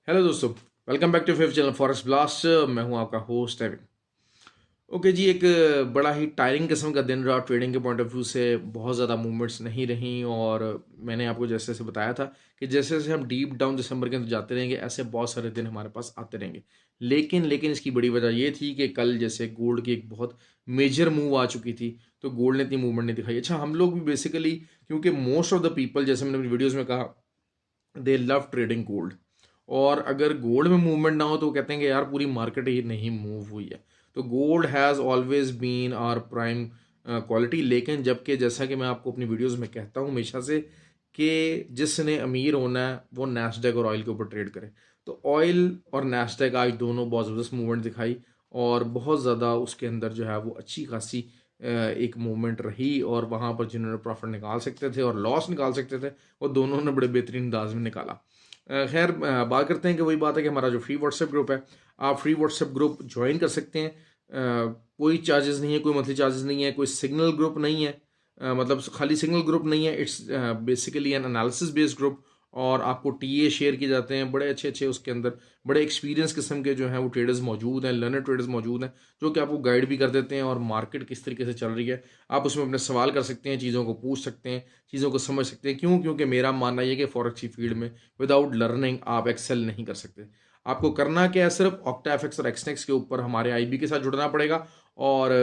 Hello दोस्तों, welcome back to fifth channel forest blast. मैं हूं आपका होस्ट एविन। ओके जी, एक बड़ा ही टायरिंग किस्म का दिन रहा ट्रेडिंग के पॉइंट ऑफ व्यू से। बहुत ज़्यादा मूवमेंट्स नहीं रहीं और मैंने आपको जैसे जैसे बताया था कि जैसे जैसे हम डीप डाउन दिसंबर के अंदर जाते रहेंगे, ऐसे बहुत सारे दिन हमारे पास आते रहेंगे। लेकिन इसकी बड़ी वजह ये थी कि कल जैसे गोल्ड की एक बहुत मेजर मूव आ चुकी थी, तो गोल्ड ने इतनी मूवमेंट नहीं दिखाई। अच्छा, हम लोग भी बेसिकली, क्योंकि मोस्ट ऑफ द पीपल, जैसे मैंने अपनी वीडियोज़ में कहा, दे लव ट्रेडिंग गोल्ड। और अगर गोल्ड में मूवमेंट ना हो तो वो कहते हैं कि यार पूरी मार्केट ही नहीं मूव हुई है। तो gold has always been our prime quality. लेकिन जबकि जैसा कि मैं आपको अपनी वीडियोस में कहता हूँ हमेशा से कि जिसने अमीर होना है वो नैस्डैक और ऑयल के ऊपर ट्रेड करे। तो ऑयल और नैस्डैक आज दोनों बहुत ज़बरदस्त मूवमेंट दिखाई और बहुत ज़्यादा उसके अंदर जो है वो अच्छी खासी एक मूवमेंट रही। और वहाँ पर जिन्होंने प्रॉफिट निकाल सकते थे और लॉस निकाल सकते थे, वो दोनों ने बड़े बेहतरीन अंदाज में निकाला। खैर, बात करते हैं कि वही बात है कि हमारा जो फ्री व्हाट्सएप ग्रुप है, आप फ्री व्हाट्सएप ग्रुप ज्वाइन कर सकते हैं। कोई चार्जेस नहीं है, कोई मंथली चार्जेस नहीं है, कोई सिग्नल ग्रुप नहीं है। मतलब खाली सिग्नल ग्रुप नहीं है, it's basically N analysis based group. और आपको टीए शेयर किए जाते हैं बड़े अच्छे अच्छे, उसके अंदर बड़े एक्सपीरियंस किस्म के जो हैं वो ट्रेडर्स मौजूद हैं, लर्नर ट्रेडर्स मौजूद हैं, जो कि आपको गाइड भी कर देते हैं और मार्केट किस तरीके से चल रही है आप उसमें अपने सवाल कर सकते हैं, चीज़ों को पूछ सकते हैं, चीज़ों को समझ सकते हैं। क्यों? क्योंकि मेरा मानना यह है कि फॉरेक्स की फील्ड में विदाउट लर्निंग आप एक्सेल नहीं कर सकते। आपको करना क्या है, सिर्फ ऑक्टाफिक्स और एक्सनेक्स के ऊपर हमारे आईबी के साथ जुड़ना पड़ेगा और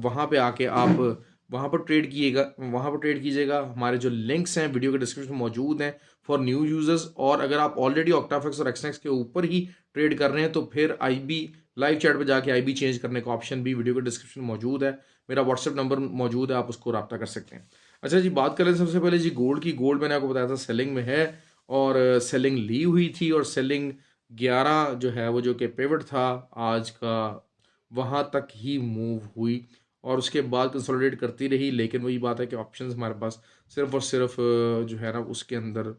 वहाँ पे आके आप वहाँ पर ट्रेड कीजिएगा। वहाँ पर ट्रेड कीजिएगा। हमारे जो लिंक्स हैं वीडियो के डिस्क्रिप्शन में मौजूद हैं फॉर न्यू यूजर्स। और अगर आप ऑलरेडी ऑक्टाफिक्स और एक्सनेक्स के ऊपर ही ट्रेड कर रहे हैं तो फिर आईबी लाइव चैट पे जाके आईबी चेंज करने का ऑप्शन भी वीडियो के डिस्क्रिप्शन में मौजूद है। मेरा व्हाट्सएप नंबर मौजूद है, आप उसको रब्ता कर सकते हैं। अच्छा जी, बात करें सबसे पहले जी गोल्ड की। गोल्ड मैंने आपको बताया था सेलिंग में है और सेलिंग ली हुई थी और सेलिंग 11 जो है वो जो कि पिवट था आज का, वहाँ तक ही मूव हुई और उसके बाद कंसोलिडेट करती रही। लेकिन वही बात है कि ऑप्शंस हमारे पास सिर्फ और सिर्फ जो है ना उसके अंदर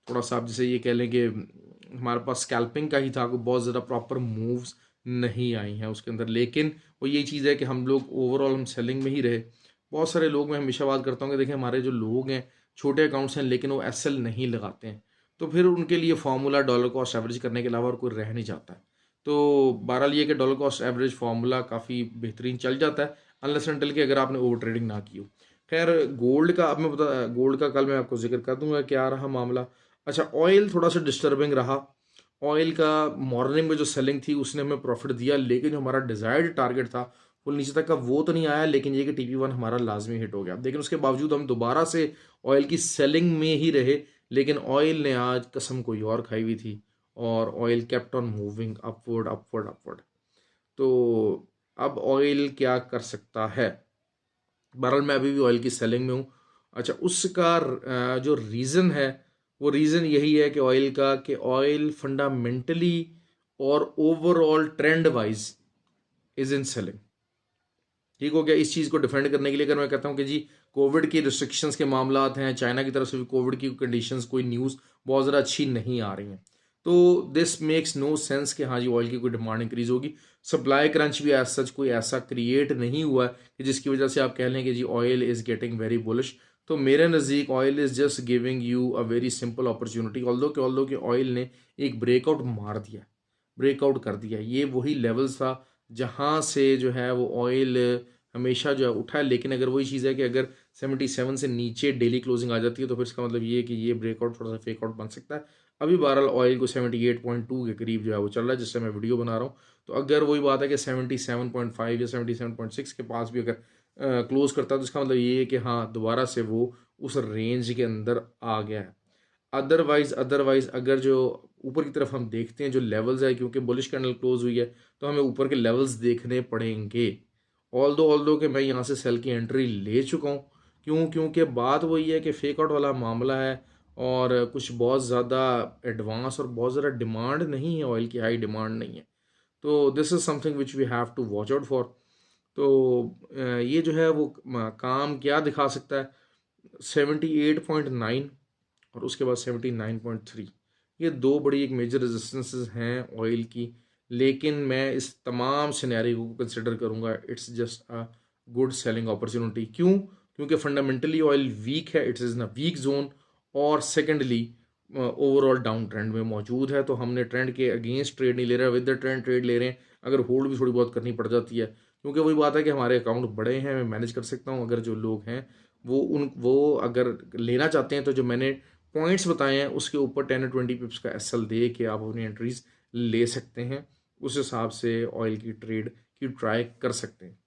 थोड़ा सा आप जैसे ये कह लें कि हमारे पास स्कैल्पिंग का ही था, कोई बहुत ज़्यादा प्रॉपर मूव्स नहीं आई हैं उसके अंदर। लेकिन वो यही चीज़ है कि हम लोग ओवरऑल हम सेलिंग में ही रहे। बहुत सारे लोग, मैं हमेशा बात करता हूँ कि देखिए हमारे जो लोग हैं छोटे अकाउंट्स हैं लेकिन वो एसएल नहीं लगाते हैं, तो फिर उनके लिए फार्मूला डॉलर कॉस्ट एवरेज करने के अलावा और कोई रह नहीं जाता है। तो बहरहाल ये कि डॉलर कॉस्ट एवरेज फार्मूला काफ़ी बेहतरीन चल जाता है अनलेस अनटिल कि अगर आपने ओवर ट्रेडिंग ना की हो। खैर, गोल्ड का अब मैं बता, गोल्ड का कल मैं आपको जिक्र कर दूंगा क्या रहा मामला। अच्छा, ऑयल थोड़ा सा डिस्टर्बिंग रहा। ऑयल का मॉर्निंग में जो सेलिंग थी उसने हमें प्रॉफिट दिया, लेकिन जो हमारा डिजायर्ड टारगेट था वो नीचे तक का वो तो नहीं आया। लेकिन ये कि टीपी 1 हमारा लाजमी हिट हो गया। लेकिन उसके बावजूद हम दोबारा से ऑयल की सेलिंग में ही रहे। लेकिन ऑयल ने आज कसम कोई और खाई हुई थी और oil kept on moving upward upward upward. तो अब ऑयल क्या कर सकता है? बहरहाल मैं अभी भी ऑयल की सेलिंग में हूँ। अच्छा, उसका जो रीज़न है वो रीज़न यही है कि ऑयल का, कि ऑयल फंडामेंटली और overall trend wise is in selling. ठीक हो गया। इस चीज़ को डिफेंड करने के लिए अगर मैं कहता हूँ कि जी कोविड की रिस्ट्रिक्शंस के मामलात हैं, चाइना की तरफ से भी कोविड की कंडीशंस, कोई न्यूज़ बहुत ज़्यादा अच्छी नहीं आ रही हैं, तो दिस मेक्स नो सेंस कि हाँ जी ऑयल की कोई डिमांड इंक्रीज होगी। सप्लाई क्रंच भी एज सच कोई ऐसा क्रिएट नहीं हुआ है कि जिसकी वजह से आप कह लें कि जी oil is getting very bullish. तो मेरे नज़दीक oil is just giving you a very simple opportunity. Although कि ऑयल ने एक ब्रेकआउट मार दिया, ब्रेकआउट कर दिया। ये वही लेवल्स था जहाँ से जो है वो ऑयल हमेशा जो है उठा है। लेकिन अगर वही चीज़ है कि अगर 77 से नीचे डेली क्लोजिंग आ जाती है तो फिर इसका मतलब ये है कि ये ब्रेकआउट थोड़ा सा फेक आउट बन सकता है। अभी बहरहाल ऑयल को 78.2 के करीब जो है वो चल रहा है जिससे मैं वीडियो बना रहा हूँ। तो अगर वही बात है कि 77.5 या 77.6 के पास भी अगर क्लोज करता है तो इसका मतलब ये है कि हाँ दोबारा से वो उस रेंज के अंदर आ गया है। अदरवाइज अगर जो ऊपर की तरफ हम देखते हैं जो लेवल्स है, क्योंकि बुलिश कैंडल क्लोज हुई है तो हमें ऊपर के लेवल्स देखने पड़ेंगे। ऑल दो कि मैं यहाँ से सेल की एंट्री ले चुका हूँ। क्यों? क्योंकि बात वही है कि फेक आउट वाला मामला है और कुछ बहुत ज़्यादा एडवांस और बहुत ज़्यादा डिमांड नहीं है, ऑयल की हाई डिमांड नहीं है। तो this is something which we have to watch out for. तो ये जो है वो काम क्या दिखा सकता है? 78.9 और उसके बाद 79.3, ये दो बड़ी एक मेजर रेजिस्टेंसेस हैं ऑयल की। लेकिन मैं इस तमाम सिनेरियो को कंसिडर करूंगा it's just a good selling opportunity. क्यों? क्योंकि फंडामेंटली ऑयल वीक है, it's is in a week zone. और सेकेंडली ओवरऑल डाउन ट्रेंड में मौजूद है, तो हमने ट्रेंड के अगेंस्ट ट्रेड नहीं ले रहे, विद द ट्रेंड ट्रेड ले रहे हैं। अगर होल्ड भी थोड़ी बहुत करनी पड़ जाती है, क्योंकि वही बात है कि हमारे अकाउंट बड़े हैं, मैं मैनेज कर सकता हूँ। अगर जो लोग हैं वो अगर लेना चाहते हैं, तो जो मैंने पॉइंट्स बताए हैं उसके ऊपर 10 और 20 पिप्स का एसएल दे के आप अपनी एंट्रीज ले सकते हैं। उस हिसाब से ऑयल की ट्रेड की ट्राई कर सकते हैं।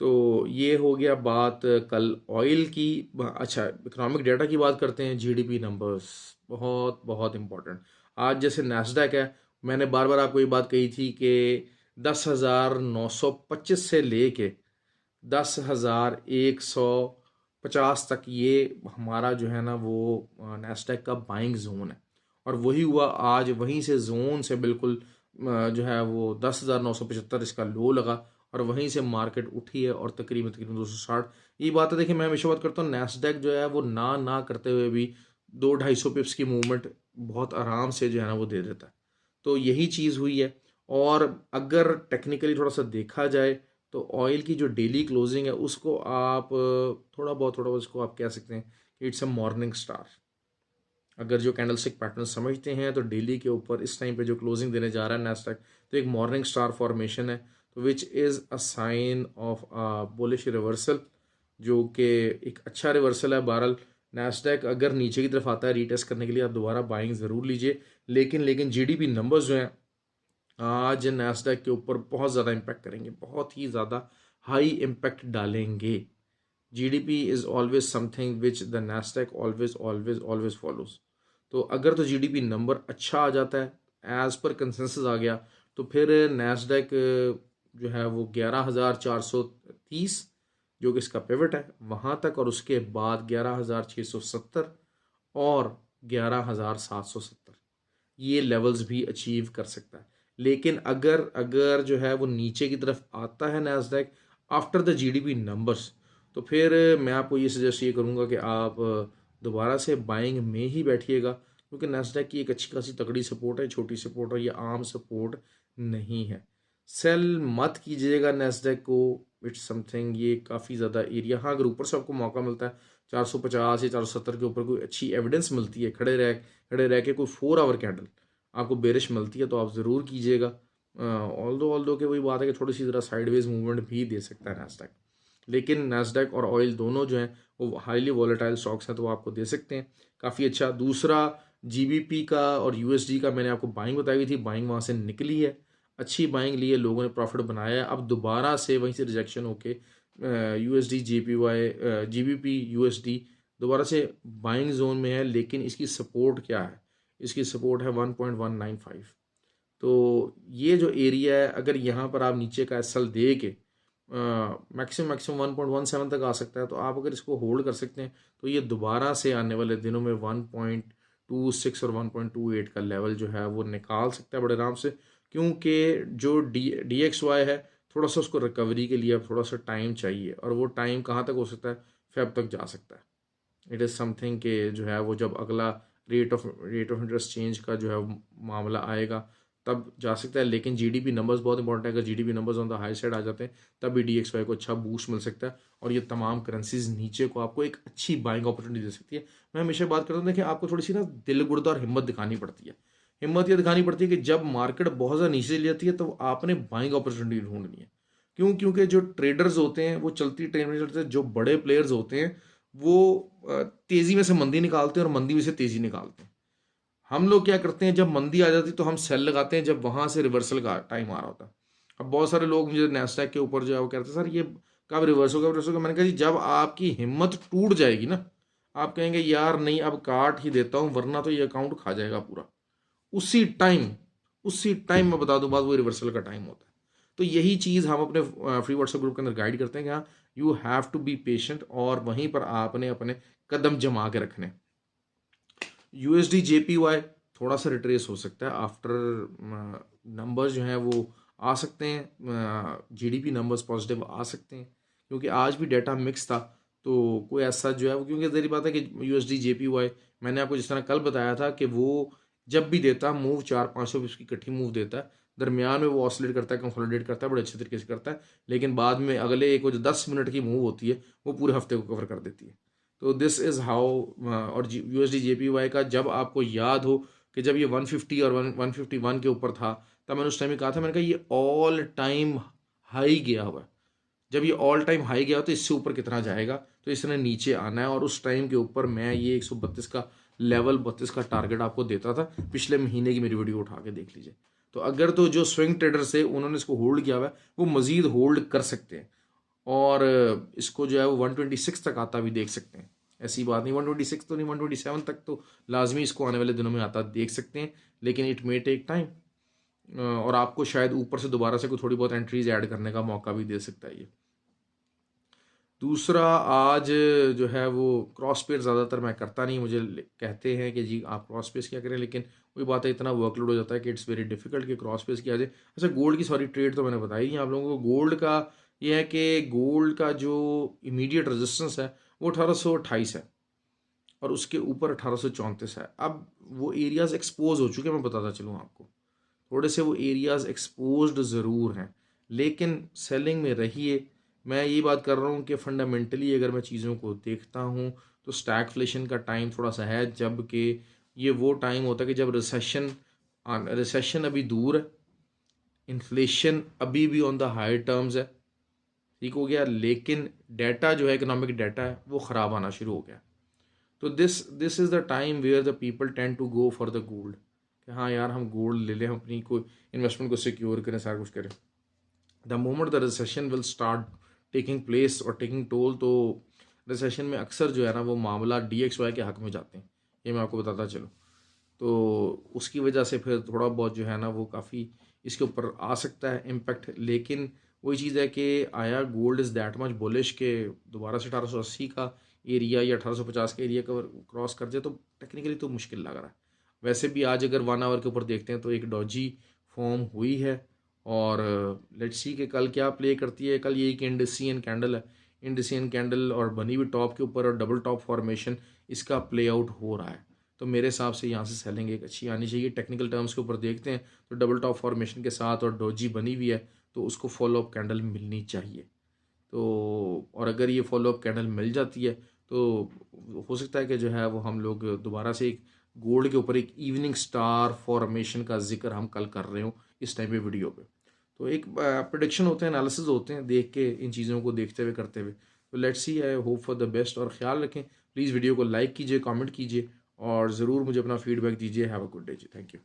तो ये हो गया बात कल ऑयल की। अच्छा, इकोनॉमिक डेटा की बात करते हैं। जीडीपी नंबर्स बहुत बहुत इम्पोर्टेंट। आज जैसे नैस्डैक है, मैंने बार बार आपको ये बात कही थी कि 10,925 से लेके 10,150 तक ये हमारा जो है ना वो नैस्डैक का बाइंग जोन है। और वही हुआ आज, वहीं से जोन से बिल्कुल जो है वो 10,975 इसका लो लगा, और वहीं से मार्केट उठी है और तकरीबन तकरीबन 260। ये बात है, देखिए मैं हमेशा बात करता हूँ, नैस्डैक जो है वो ना करते हुए भी 200-250 पिप्स की मूवमेंट बहुत आराम से जो है ना वो दे देता है। तो यही चीज़ हुई है। और अगर टेक्निकली थोड़ा सा देखा जाए, तो ऑयल की जो डेली क्लोजिंग है उसको आप थोड़ा बहुत उसको आप कह सकते हैं कि इट्स अ मॉर्निंग स्टार। अगर जो कैंडलस्टिक पैटर्न समझते हैं, तो डेली के ऊपर इस टाइम पे जो क्लोजिंग देने जा रहा है नैस्डैक, तो एक मॉर्निंग स्टार फॉर्मेशन है, तो which is a sign of bullish reversal, जो कि एक अच्छा रिवर्सल है। बहरहाल नैस्डैक अगर नीचे की तरफ आता है रीटेस्ट करने के लिए, आप दोबारा बाइंग ज़रूर लीजिए। लेकिन जीडीपी नंबर्स जो हैं आज नैस्डैक के ऊपर बहुत ज़्यादा इम्पैक्ट करेंगे, बहुत ही ज़्यादा हाई इम्पैक्ट डालेंगे। GDP is always something which the Nasdaq always always always follows. तो अगर तो जीडीपी नंबर अच्छा आ जाता है, एज पर कंसेंसस आ गया, तो फिर नैस्डैक जो है वो 11,430 जो कि इसका पिवट है वहाँ तक, और उसके बाद 11,670 और 11,770 ये लेवल्स भी अचीव कर सकता है। लेकिन अगर अगर जो है वो नीचे की तरफ आता है Nasdaq after the GDP numbers, तो फिर मैं आपको ये सजेस्ट ये करूँगा कि आप दोबारा से बाइंग में ही बैठिएगा, क्योंकि नैस्डैक की एक अच्छी खासी तगड़ी सपोर्ट है, छोटी सपोर्ट है, ये आम सपोर्ट नहीं है। सेल मत कीजिएगा नैस्डैक को, इट्स समथिंग ये काफ़ी ज़्यादा एरिया। हाँ, अगर ऊपर से आपको मौका मिलता है 450 या 470 के ऊपर कोई अच्छी एविडेंस मिलती है, खड़े रह के कोई 4 आवर कैंडल आपको बेरिश मिलती है, तो आप ज़रूर कीजिएगा। ऑल्दो के वही बात है कि थोड़ी सी ज़रा साइडवेज मूवमेंट भी दे सकता है नैस्डैक। लेकिन नैस्डैक और ऑयल दोनों जो हैं वो हाईली वॉलेटाइल स्टॉक्स हैं, तो वो आपको दे सकते हैं काफ़ी अच्छा। दूसरा, जीबीपी का और यूएसडी का मैंने आपको बाइंग बताई हुई थी, बाइंग वहाँ से निकली है, अच्छी बाइंग ली है, लोगों ने प्रॉफिट बनाया है। अब दोबारा से वहीं से रिजेक्शन होके यूएसडी जेपीवाई जीबीपी यूएसडी दोबारा से बाइंग जोन में है। लेकिन इसकी सपोर्ट क्या है? इसकी सपोर्ट है 1.195। तो ये जो एरिया है, अगर यहाँ पर आप नीचे का एसएल दे के मैक्सिमम 1.17 तक आ सकता है, तो आप अगर इसको होल्ड कर सकते हैं, तो ये दोबारा से आने वाले दिनों में 1.26 और 1.28 का लेवल जो है वो निकाल सकता है बड़े आराम से। क्योंकि जो डी एक्स वाई है, थोड़ा सा उसको रिकवरी के लिए अब थोड़ा सा टाइम चाहिए, और वो टाइम कहाँ तक हो सकता है? फेब तक जा सकता है। इट इज़ समथिंग के जो है वो जब अगला रेट ऑफ इंटरेस्ट चेंज का जो है मामला आएगा, तब जा सकता है। लेकिन जीडीपी नंबर्स बहुत इंपॉर्टेंट है। अगर GDP numbers on the high side आ जाते हैं, तब भी डीएक्सवाई को अच्छा बूस्ट मिल सकता है, और ये तमाम करेंसीज नीचे को आपको एक अच्छी बाइंग अपॉर्चुनिटी दे सकती है। मैं हमेशा बात करता हूँ, देखिए आपको थोड़ी सी ना दिल गुर्दा और हिम्मत दिखानी पड़ती है। हिम्मत ये दिखानी पड़ती है कि जब मार्केट बहुत ज़्यादा नीचे चली जाती है, तो आपने बाइंग अपॉर्चुनिटी ढूंढनी है। क्यों? क्योंकि जो ट्रेडर्स होते हैं वो चलती ट्रेन में चलते हैं, जो बड़े प्लेयर्स होते हैं वो तेज़ी में से मंदी निकालते हैं और मंदी में से तेज़ी निकालते हैं। हम लोग क्या करते हैं, जब मंदी आ जाती है तो हम सेल लगाते हैं, जब वहाँ से रिवर्सल का टाइम आ रहा होता है। अब बहुत सारे लोग मुझे नैस्डैक के ऊपर जो है वो कहते हैं, सर ये कब रिवर्स होगा, रिवर्स होगा। मैंने कहा जी, जब आपकी हिम्मत टूट जाएगी ना, आप कहेंगे यार नहीं, अब काट ही देता हूँ, वरना तो ये अकाउंट खा जाएगा पूरा, उसी टाइम मैं बता दूं बात, वो रिवर्सल का टाइम होता है। तो यही चीज़ हम अपने फ्री व्हाट्सएप ग्रुप के अंदर गाइड करते हैं कि हाँ, you have to be patient, और वहीं पर आपने अपने कदम जमा के रखने। यूएसडी जेपीवाई थोड़ा सा रिट्रेस हो सकता है आफ्टर नंबर्स जो हैं वो आ सकते हैं, जीडीपी नंबर्स पॉजिटिव आ सकते हैं, क्योंकि आज भी डेटा मिक्स था। तो कोई ऐसा जो है वो, क्योंकि तेरी बात है कि यूएसडी जेपीवाई मैंने आपको जिस तरह कल बताया था कि वो जब भी देता मूव 400-500 उसकी इकट्ठी मूव देता है, दरमियान में वो ऑसिलेट करता है, कंसोलिडेट करता है, बड़े अच्छे तरीके से करता है, लेकिन बाद में अगले एक वो जो 10 मिनट की मूव होती है वो पूरे हफ्ते को कवर कर देती है। तो दिस इज़ हाउ। और USD JPY का जब आपको याद हो कि जब ये 150 और 151 के ऊपर था, तब मैंने उस टाइम ही कहा था, मैंने कहा ये ऑल टाइम हाई गया हुआ है। जब ये ऑल टाइम हाई गया तो इससे ऊपर कितना जाएगा, तो इसने नीचे आना है। और उस टाइम के ऊपर मैं ये 132 का लेवल, 32 का टारगेट आपको देता था। पिछले महीने की मेरी वीडियो उठा के देख लीजिए। तो अगर तो जो स्विंग ट्रेडर्स है उन्होंने इसको होल्ड किया हुआ है, वो मज़ीद होल्ड कर सकते हैं। और इसको जो है वो 126 तक आता भी देख सकते हैं। ऐसी बात नहीं, 126 तो नहीं, 127 तक तो लाजमी इसको आने वाले दिनों में आता देख सकते हैं। लेकिन इट मे टेक टाइम, और आपको शायद ऊपर से दोबारा से कोई थोड़ी बहुत एंट्रीज ऐड करने का मौका भी दे सकता है ये। दूसरा, आज जो है वो क्रॉस पेयर ज़्यादातर मैं करता नहीं। मुझे कहते हैं कि जी आप क्रॉस पेस क्या करें, लेकिन वही बात है, इतना वर्कलोड हो जाता है कि इट्स वेरी डिफिकल्ट कि क्रॉस पेस किया जाए। अच्छा, गोल्ड की सॉरी ट्रेड तो मैंने बताई नहीं आप लोगों को। गोल्ड का ये है कि गोल्ड का जो इमीडिएट रेजिस्टेंस है वो 1828 है, और उसके ऊपर 1834 है। अब वो एरियाज एक्सपोज हो चुके हैं, मैं बताता चलूँ आपको। थोड़े से वो एरियाज एक्सपोज्ड ज़रूर हैं, लेकिन सेलिंग में रहिए। मैं ये बात कर रहा हूँ कि फंडामेंटली अगर मैं चीज़ों को देखता हूँ तो स्टैगफ्लेशन का टाइम थोड़ा सा है, जबकि ये वो टाइम होता है कि जब रिसेशन अभी दूर है, इन्फ्लेशन अभी भी ऑन द हाई टर्म्स है, ठीक हो गया, लेकिन डाटा जो है, इकोनॉमिक डाटा है, वो ख़राब आना शुरू हो गया। तो this is the time where the people tend to go for the gold, कि हाँ यार हम गोल्ड ले लें, हम अपनी कोई इन्वेस्टमेंट को सिक्योर करें, सारा कुछ करें। The moment the recession will start taking place और टेकिंग टोल, तो रिसेशन में अक्सर जो है ना वो मामला DXY के हक में जाते हैं, ये मैं आपको बताता चलूँ। तो उसकी वजह से फिर थोड़ा बहुत जो है ना वो काफ़ी इसके ऊपर आ सकता है इम्पैक्ट। लेकिन वही चीज़ है कि आया gold is that much bullish के दोबारा से 1880 का एरिया या 1850 का एरिया कवर क्रॉस कर जाए, तो टेक्निकली तो मुश्किल लग रहा है। वैसे भी आज अगर 1 आवर के ऊपर देखते हैं तो एक डॉजी फॉर्म हुई है, और लेट्स सी कि कल क्या प्ले करती है। कल ये एक इंडिसियन कैंडल है, इंडिसियन कैंडल और बनी हुई टॉप के ऊपर और डबल टॉप फॉर्मेशन, इसका प्ले आउट हो रहा है। तो मेरे हिसाब से यहाँ से सेलिंग एक अच्छी आनी चाहिए। टेक्निकल टर्म्स के ऊपर देखते हैं तो डबल टॉप फॉर्मेशन के साथ और डोजी बनी हुई है, तो उसको फॉलो अप कैंडल मिलनी चाहिए। तो और अगर ये फॉलो अप कैंडल मिल जाती है तो हो सकता है कि जो है वो हम लोग दोबारा से एक गोल्ड के ऊपर एक इवनिंग स्टार फॉर्मेशन का जिक्र हम कल कर रहे हो इस टाइम पे वीडियो पे। तो एक प्रोडिक्शन होते हैं, एनालिसिस होते हैं, देख के इन चीज़ों को देखते हुए करते हुए। तो let's see, I hope for the best. और ख्याल रखें, प्लीज़ वीडियो को लाइक कीजिए, कमेंट कीजिए, और ज़रूर मुझे अपना फीडबैक दीजिए। हैव अ गुड डे जी, थैंक यू।